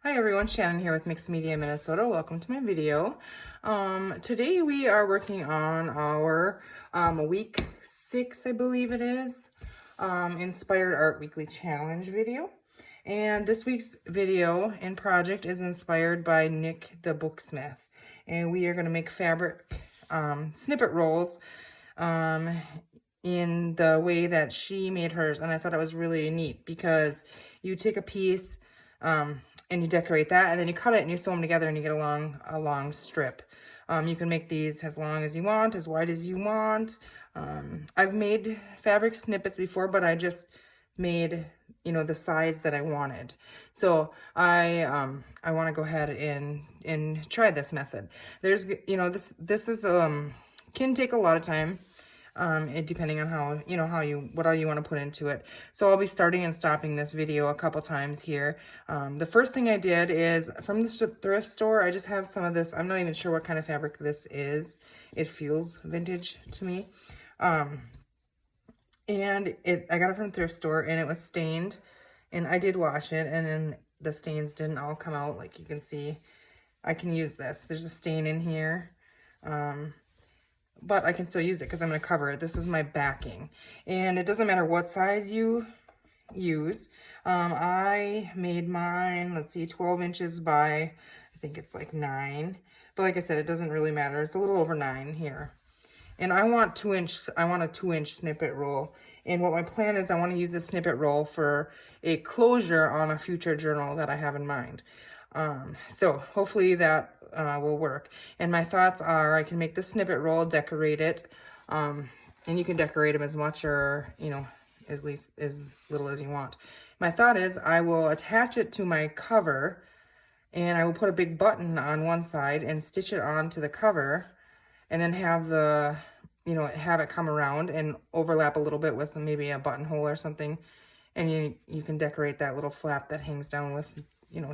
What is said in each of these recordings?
Hi everyone, Shannon here with Mixed Media Minnesota. Welcome to my video. Today we are working on our week 6, I believe it is, Inspired Art Weekly Challenge video. And this week's video and project is inspired by Nick the Booksmith. And we are going to make fabric snippet rolls in the way that she made hers. And I thought it was really neat because you take a piece and you decorate that, and then you cut it and you sew them together and you get a long strip. You can make these as long as you want, as wide as you want. I've made fabric snippets before, but I just made, the size that I wanted. So I want to go ahead and try this method. There's, this is can take a lot of time. Depending on how, what all you want to put into it. So I'll be starting and stopping this video a couple times here. The first thing I did is from the thrift store, I just have some of this. I'm not even sure what kind of fabric this is. It feels vintage to me. And I got it from the thrift store and it was stained, and I did wash it, and then the stains didn't all come out. Like you can see, I can use this. There's a stain in here. But I can still use it because I'm going to cover it. This is my backing. And it doesn't matter what size you use. I made mine, let's see, 12 inches by, I think it's like 9. But like I said, it doesn't really matter. It's a little over 9 here. And I want a 2-inch snippet roll. And what my plan is, I want to use this snippet roll for a closure on a future journal that I have in mind. So hopefully that will work. And my thoughts are I can make the snippet roll, decorate it, and you can decorate them as much or, as little as you want. My thought is I will attach it to my cover, and I will put a big button on one side and stitch it onto the cover, and then have the, have it come around and overlap a little bit with maybe a buttonhole or something. And you can decorate that little flap that hangs down with,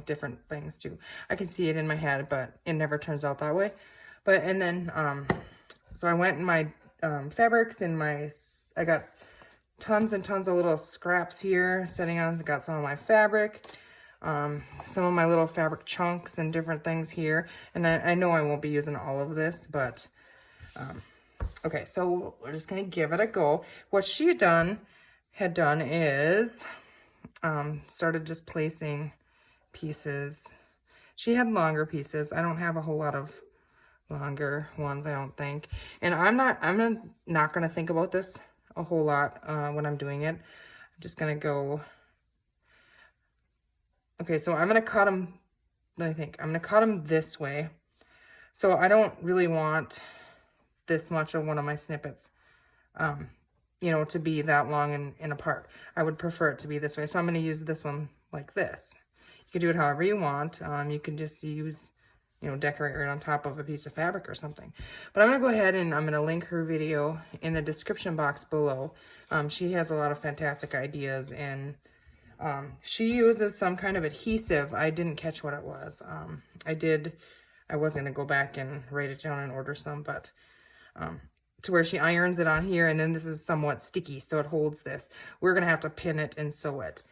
different things too. I can see it in my head, but it never turns out that way. But, and then, so I went in my fabrics and I got tons and tons of little scraps here sitting on, got some of my fabric, some of my little fabric chunks and different things here. And I know I won't be using all of this, but, okay, so we're just going to give it a go. What she had done is, started just placing pieces. She had longer pieces. I don't have a whole lot of longer ones, I don't think. And I'm not going to think about this a whole lot when I'm doing it. I'm just going to go. Okay, so I'm going to cut them. I'm going to cut them this way. So I don't really want this much of one of my snippets, to be that long and apart. I would prefer it to be this way. So I'm going to use this one like this. You can do it however you want. You can just use, decorate right on top of a piece of fabric or something. But I'm going to go ahead and I'm going to link her video in the description box below. She has a lot of fantastic ideas, and she uses some kind of adhesive. I didn't catch what it was. I was going to go back and write it down and order some, but to where she irons it on here, and then this is somewhat sticky, so it holds this. We're going to have to pin it and sew it.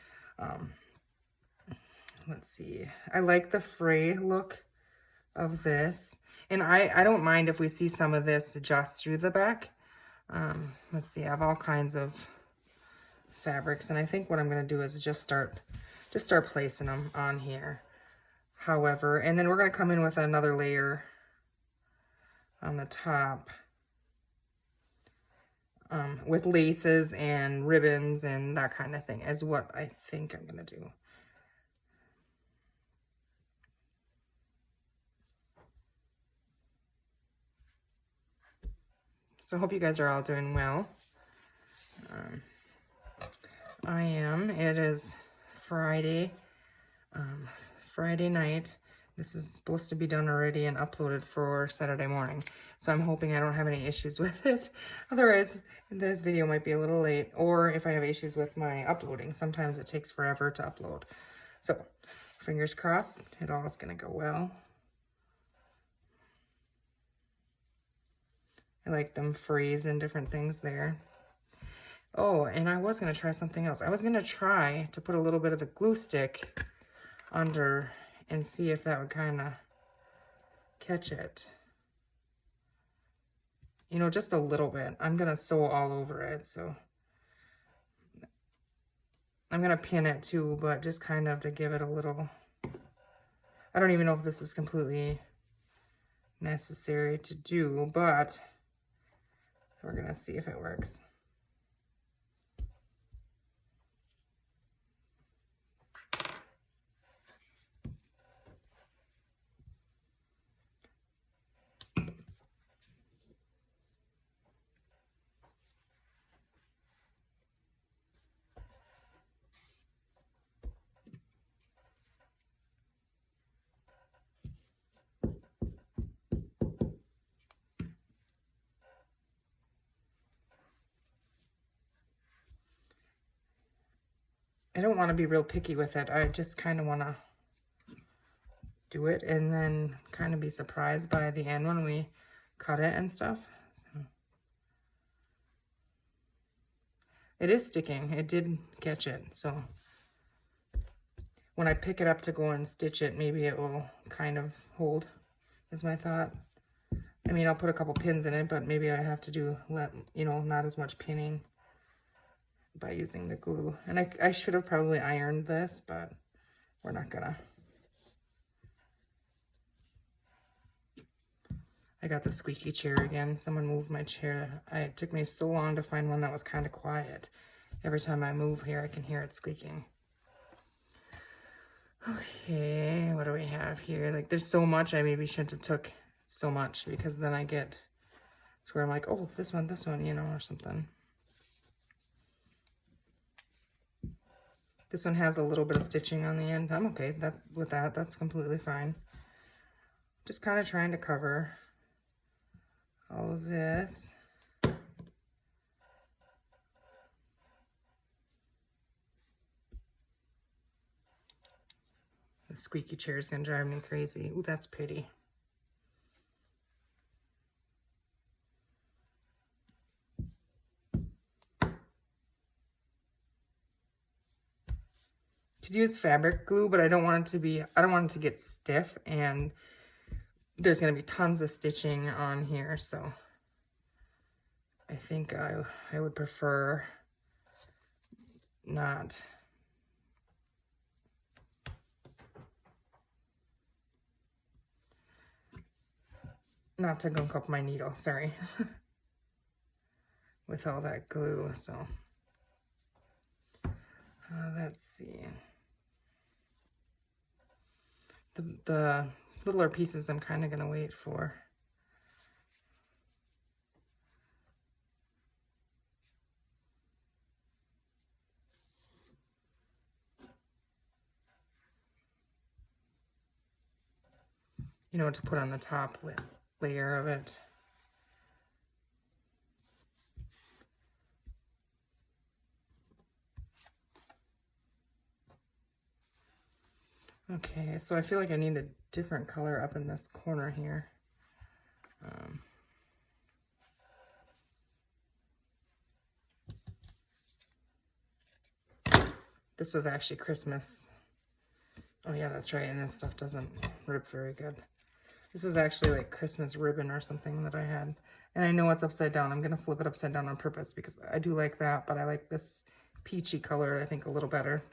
Let's see. I like the fray look of this. And I don't mind if we see some of this just through the back. Let's see. I have all kinds of fabrics. And I think what I'm going to do is just start placing them on here. However, and then we're going to come in with another layer on the top. With laces and ribbons and that kind of thing is what I think I'm going to do. So I hope you guys are all doing well. I am. It is Friday, Friday night. This is supposed to be done already and uploaded for Saturday morning. So I'm hoping I don't have any issues with it. Otherwise, this video might be a little late. Or if I have issues with my uploading, sometimes it takes forever to upload. So fingers crossed, it all is going to go well. I like them frays and different things there. Oh, and I was going to try something else. I was going to try to put a little bit of the glue stick under and see if that would kind of catch it. You know, just a little bit. I'm going to sew all over it, so I'm going to pin it too, but just kind of to give it a little. I don't even know if this is completely necessary to do, but we're going to see if it works. I don't want to be real picky with it. I just kind of want to do it and then kind of be surprised by the end when we cut it and stuff. So it is sticking. It did catch it. So when I pick it up to go and stitch it, maybe it will kind of hold, is my thought. I mean, I'll put a couple pins in it, but maybe I have to do, you know, not as much pinning by using the glue. And I should have probably ironed this, but we're not gonna. I got the squeaky chair again. Someone moved my chair. It took me so long to find one that was kind of quiet. Every time I move here, I can hear it squeaking. Okay, what do we have here? Like, there's so much. I maybe shouldn't have took so much, because then I get to where I'm like, oh, this one, you know, or something. This one has a little bit of stitching on the end. I'm okay with that. That's completely fine. Just kind of trying to cover all of this. The squeaky chair is going to drive me crazy. Ooh, that's pretty. Could use fabric glue, but I don't want it to get stiff, and there's going to be tons of stitching on here, so I think I would prefer not. Not to gunk up my needle, sorry. With all that glue, so let's see. The littler pieces I'm kind of going to wait for. You know, to put on the top layer of it. Okay, so I feel like I need a different color up in this corner here. This was actually Christmas. Oh yeah, that's right, and this stuff doesn't rip very good. This was actually like Christmas ribbon or something that I had. And I know it's upside down. I'm going to flip it upside down on purpose because I do like that, but I like this peachy color, I think, a little better.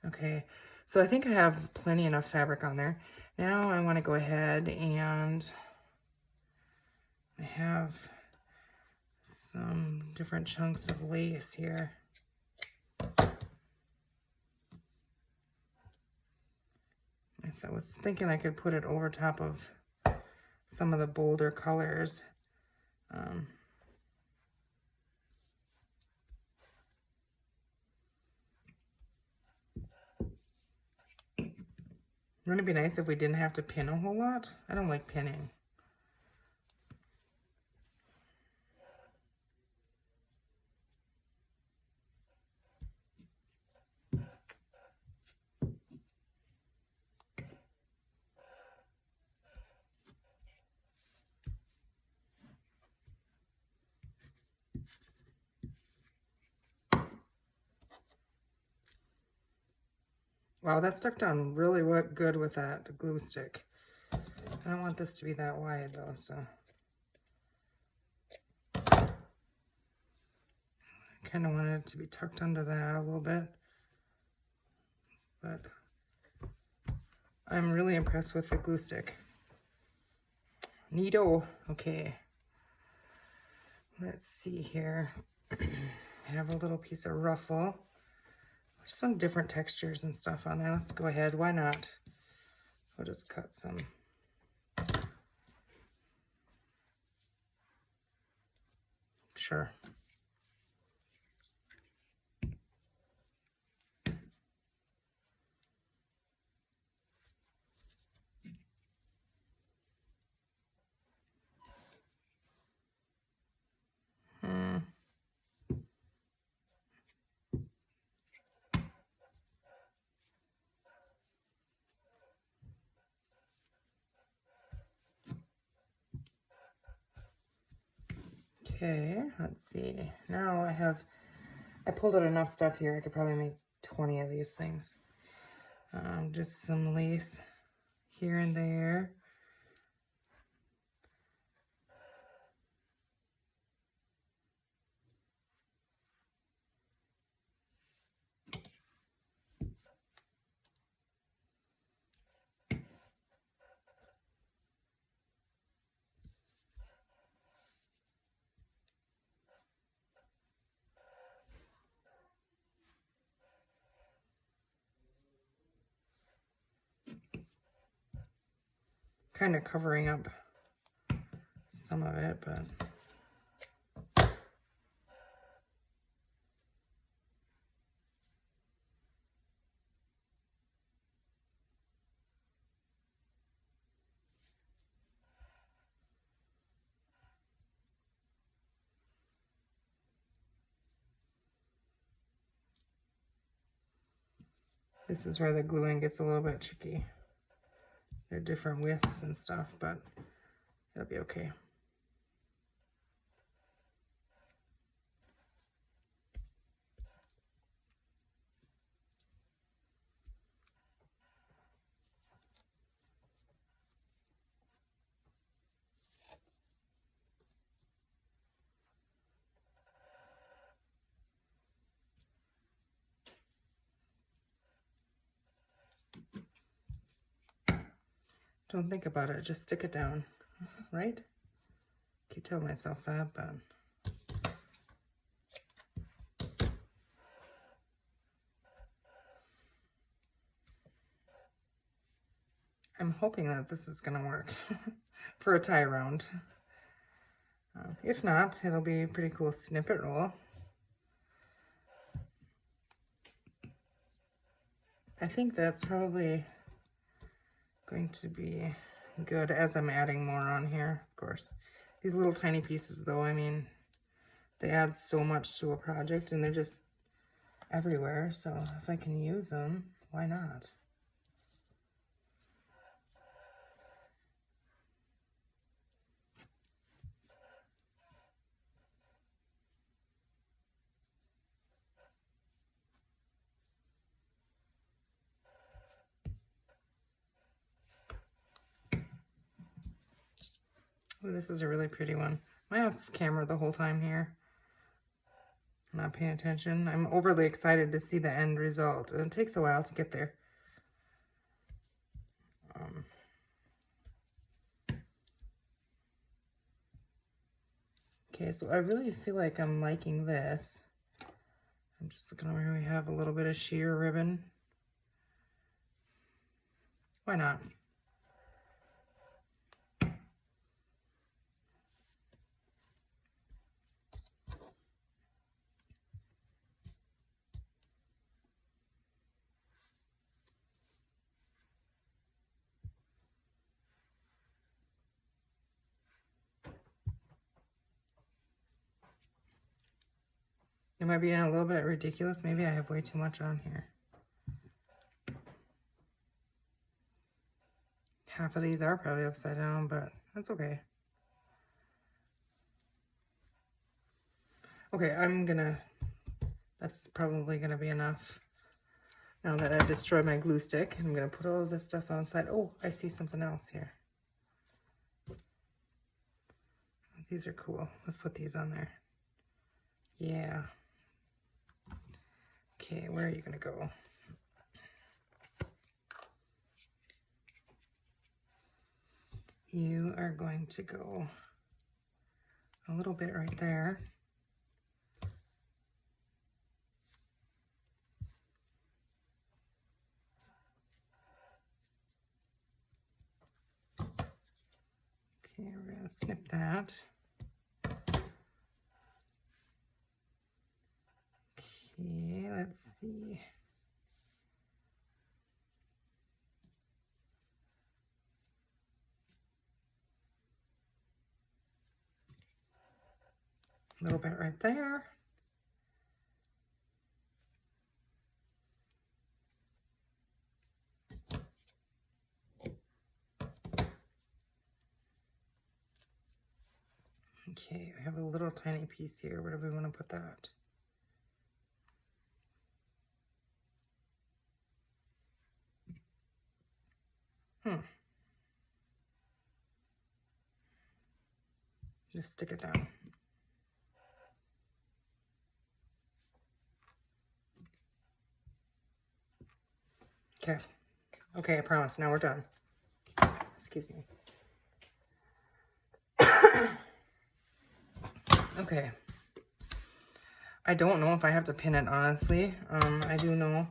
Okay, so I think I have plenty enough fabric on there. Now I want to go ahead and I have some different chunks of lace here. I was thinking I could put it over top of some of the bolder colors. Wouldn't it be nice if we didn't have to pin a whole lot? I don't like pinning. Wow, that stuck down really good with that glue stick. I don't want this to be that wide though, so. I kind of wanted it to be tucked under that a little bit. But I'm really impressed with the glue stick. Neato. Okay. Let's see here. I have a little piece of ruffle. I just want different textures and stuff on there. Let's go ahead. Why not? I'll just cut some. Sure. Okay, let's see. Now I pulled out enough stuff here. I could probably make 20 of these things. Just some lace here and there. Kind of covering up some of it, but this is where the gluing gets a little bit tricky. They're different widths and stuff, but it'll be okay. Don't think about it, just stick it down, right? Keep telling myself that, but I'm hoping that this is gonna work for a tie round. If not, it'll be a pretty cool snippet roll. I think that's probably going to be good as I'm adding more on here, of course. These little tiny pieces though, I mean, they add so much to a project and they're just everywhere, so if I can use them, why not? Oh, this is a really pretty one. I have camera the whole time here. I'm not paying attention. I'm overly excited to see the end result, and it takes a while to get there. Okay, so I really feel like I'm liking this. I'm just looking over here. We have a little bit of sheer ribbon. Why not? Am I being a little bit ridiculous? Maybe I have way too much on here. Half of these are probably upside down, but that's okay. Okay, that's probably gonna be enough. Now that I destroyed my glue stick, I'm gonna put all of this stuff on the side. Oh, I see something else here. These are cool. Let's put these on there. Yeah. Okay, where are you gonna go? You are going to go a little bit right there. Okay, we're gonna snip that. Okay, let's see. A little bit right there. Okay, I have a little tiny piece here. Where do we want to put that? Just stick it down. Okay. Okay, I promise. Now we're done. Excuse me. Okay. I don't know if I have to pin it, honestly. I do know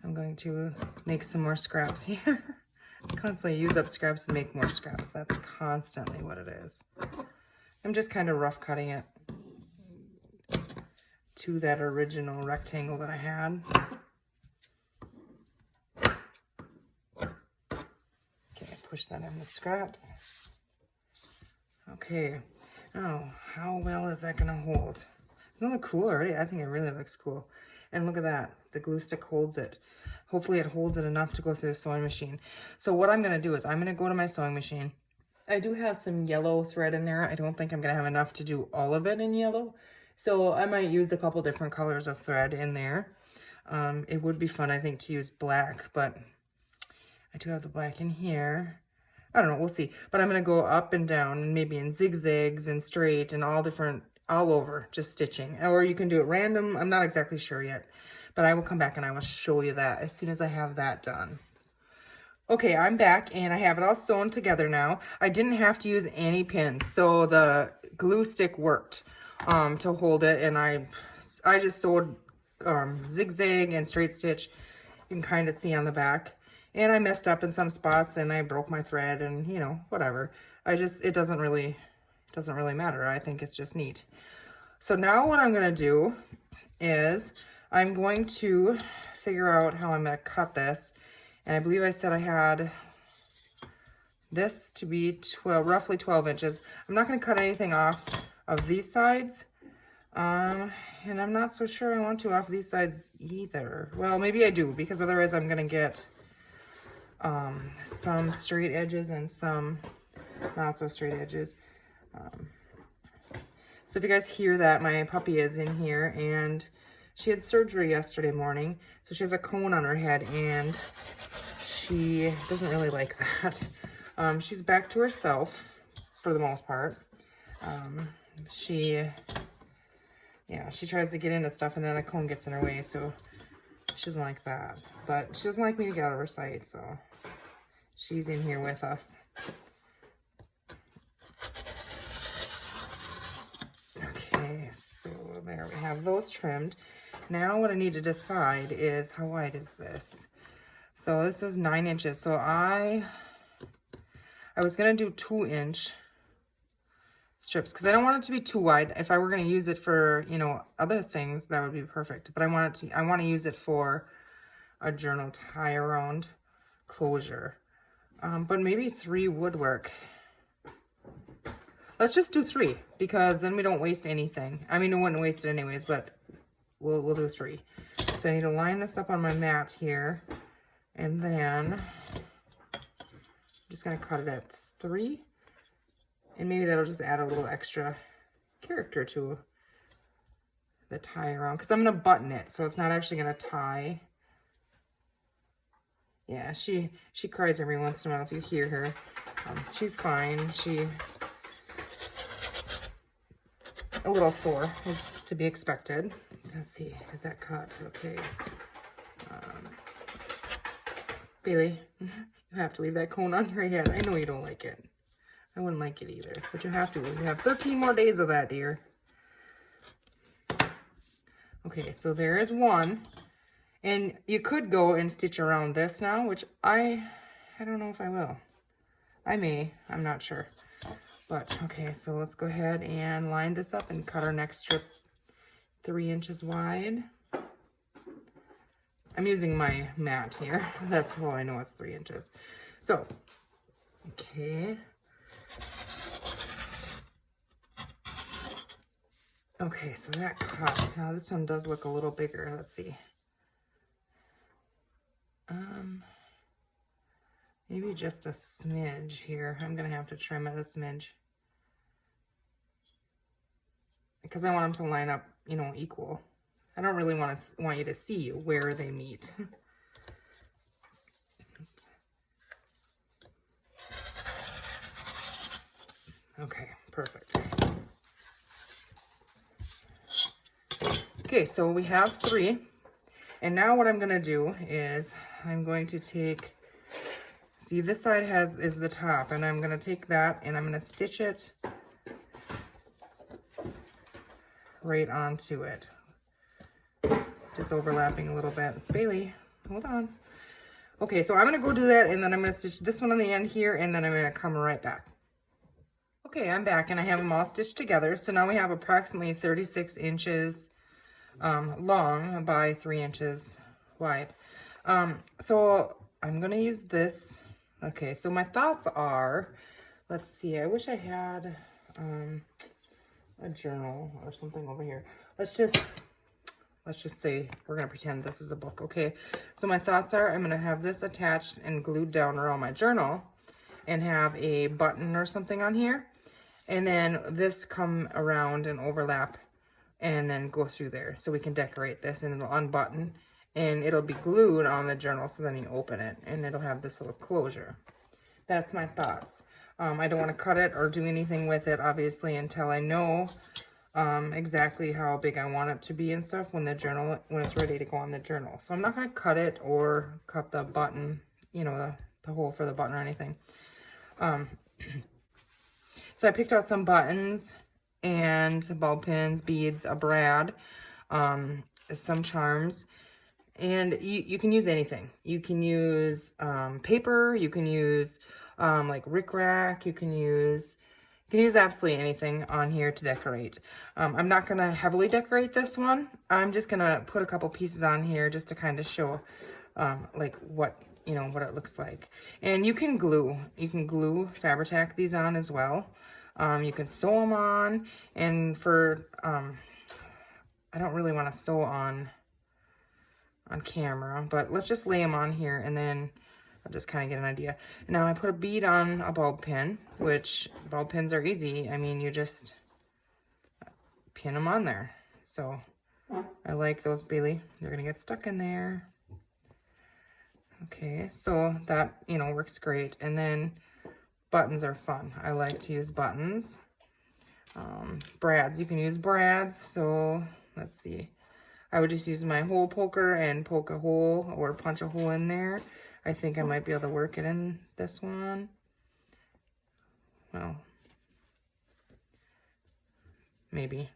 I'm going to make some more scraps here. It's constantly use up scraps and make more scraps. That's constantly what it is. I'm just kind of rough cutting it to that original rectangle that I had. Okay, push that in the scraps. Okay, now how well is that gonna hold? Doesn't it look cool already? I think it really looks cool. And look at that, the glue stick holds it. Hopefully it holds it enough to go through the sewing machine. So what I'm gonna do is I'm gonna go to my sewing machine. I do have some yellow thread in there. I don't think I'm gonna have enough to do all of it in yellow. So I might use a couple different colors of thread in there. It would be fun, I think, to use black, but I do have the black in here. I don't know, we'll see. But I'm gonna go up and down, and maybe in zigzags and straight and all over, just stitching. Or you can do it random, I'm not exactly sure yet. But I will come back and I will show you that as soon as I have that done. Okay, I'm back and I have it all sewn together now. I didn't have to use any pins, so the glue stick worked to hold it, and I just sewed zigzag and straight stitch. You can kind of see on the back. And I messed up in some spots and I broke my thread, and you know, whatever. It doesn't really matter. I think it's just neat. So now what I'm gonna do is I'm going to figure out how I'm gonna cut this. And I believe I said I had this to be roughly 12 inches. I'm not gonna cut anything off of these sides. And I'm not so sure I want to off these sides either. Well, maybe I do, because otherwise I'm gonna get some straight edges and some not so straight edges. So if you guys hear that, my puppy is in here, and she had surgery yesterday morning. So she has a cone on her head, and she doesn't really like that. She's back to herself for the most part. Yeah, she tries to get into stuff and then the cone gets in her way, so she doesn't like that. But she doesn't like me to get out of her sight, so she's in here with us. Okay, so there we have those trimmed. Now what I need to decide is how wide is this? So this is 9 inches. So I was gonna do 2-inch strips because I don't want it to be too wide. If I were gonna use it for, you know, other things, that would be perfect. But I want to use it for a journal tie around closure. But maybe 3 would work. Let's just do 3 because then we don't waste anything. I mean, we wouldn't waste it anyways, but we'll do 3. So I need to line this up on my mat here, and then I'm just gonna cut it at 3, and maybe that'll just add a little extra character to the tie around because I'm gonna button it, so it's not actually gonna tie. Yeah, she cries every once in a while if you hear her. She's fine. She a little sore is to be expected. Let's see, did that cut? Okay. Bailey, you have to leave that cone on your head. I know you don't like it. I wouldn't like it either, but you have to. You have 13 more days of that, dear. Okay, so there is one. And you could go and stitch around this now, which I don't know if I will. I may, I'm not sure. But, okay, so let's go ahead and line this up and cut our next strip 3 inches wide. I'm using my mat here. That's how I know it's 3 inches. So, okay. Okay, so that cut. Now this one does look a little bigger. Let's see. Maybe just a smidge here. I'm gonna have to trim it a smidge because I want them to line up, you know, equal. I don't really want you to see where they meet. Okay, perfect. Okay, so we have 3, and now what I'm gonna do is I'm going to take. See, this side is the top, and I'm gonna take that and I'm gonna stitch it right onto it. Just overlapping a little bit. Bailey, hold on. Okay, so I'm gonna go do that, and then I'm gonna stitch this one on the end here, and then I'm gonna come right back. Okay, I'm back, and I have them all stitched together. So now we have approximately 36 inches long by 3 inches wide. So I'm gonna use this. Okay, so my thoughts are, let's see, I wish I had a journal or something over here. Let's just say we're gonna pretend this is a book. Okay, so my thoughts are I'm gonna have this attached and glued down around my journal and have a button or something on here, and then this come around and overlap and then go through there so we can decorate this, and it'll unbutton and it'll be glued on the journal, so then you open it and it'll have this little closure. That's my thoughts. I don't want to cut it or do anything with it, obviously, until I know exactly how big I want it to be and stuff when it's ready to go on the journal. So I'm not going to cut it or cut the button, you know, the hole for the button or anything. So I picked out some buttons and ball pins, beads, a brad, some charms. And you can use anything. You can use paper, you can use like rickrack, you can use absolutely anything on here to decorate. I'm not gonna heavily decorate this one. I'm just gonna put a couple pieces on here just to kind of show like what it looks like. And you can glue Fabri-Tac these on as well. You can sew them on, and for I don't really want to sew on camera, but let's just lay them on here and then I'll just kind of get an idea. Now I put a bead on a bulb pin, which bulb pins are easy. I mean, you just pin them on there. So I like those, Bailey. They're gonna get stuck in there. Okay, so that, works great. And then buttons are fun. I like to use buttons. Brads, you can use brads. So let's see. I would just use my hole poker and poke a hole or punch a hole in there. I think I might be able to work it in this one. Well, maybe.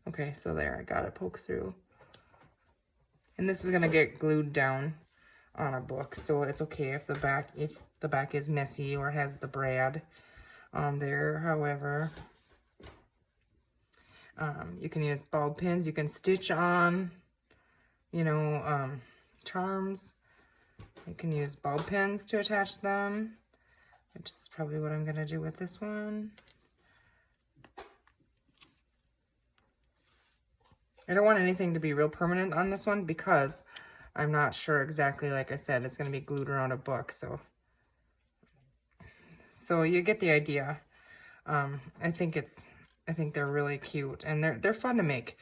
Okay, so there, I got it poked through. And this is gonna get glued down on a book, so it's okay if the back is messy or has the brad on there. However, you can use bulb pins. You can stitch on, you know, charms. You can use bulb pins to attach them, which is probably what I'm gonna do with this one. I don't want anything to be real permanent on this one because I'm not sure exactly, like I said, it's going to be glued around a book. So you get the idea. I think they're really cute and they're fun to make.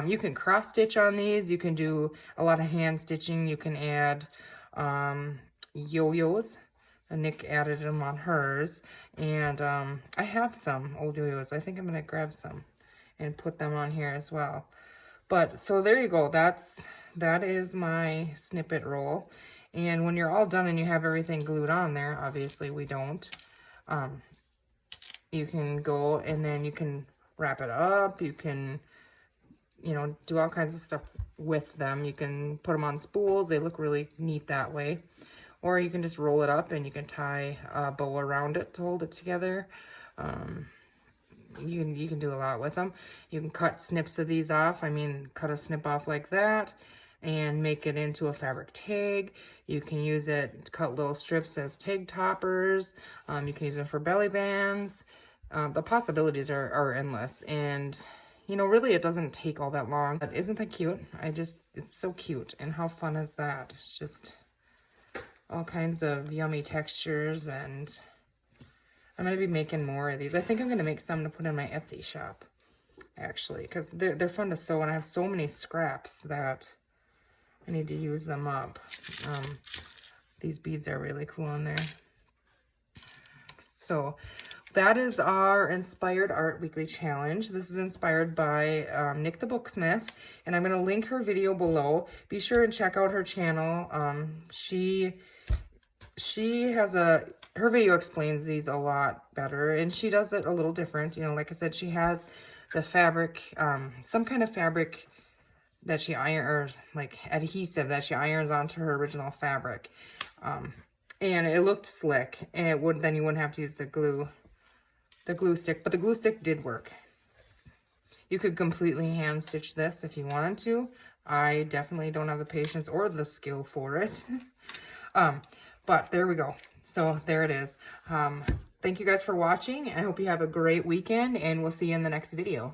You can cross stitch on these. You can do a lot of hand stitching. You can add yo-yos. Nick added them on hers, and I have some old yo-yos. I think I'm going to grab some and put them on here as well. But so there you go. That is my snippet roll. And when you're all done and you have everything glued on there, obviously we don't, you can go and then you can wrap it up. You can, you know, do all kinds of stuff with them. You can put them on spools. They look really neat that way. Or you can just roll it up and you can tie a bow around it to hold it together. You can do a lot with them. You can cut snips of these off. I mean, cut a snip off like that and make it into a fabric tag. You can use it to cut little strips as tag toppers. You can use them for belly bands. The possibilities are endless. And, you know, really it doesn't take all that long. But isn't that cute? It's so cute. And how fun is that? It's just all kinds of yummy textures, and I'm going to be making more of these. I think I'm going to make some to put in my Etsy shop, actually, because they're fun to sew, and I have so many scraps that I need to use them up. These beads are really cool in there. So that is our Inspired Art Weekly Challenge. This is inspired by Nick the Booksmith, and I'm going to link her video below. Be sure and check out her channel. She has her video explains these a lot better, and she does it a little different. You know, like I said, she has the fabric, some kind of fabric that she irons, like adhesive that she irons onto her original fabric. And it looked slick, and then you wouldn't have to use the glue stick, but the glue stick did work. You could completely hand stitch this if you wanted to. I definitely don't have the patience or the skill for it. But there we go. So there it is. Thank you guys for watching. I hope you have a great weekend, and we'll see you in the next video.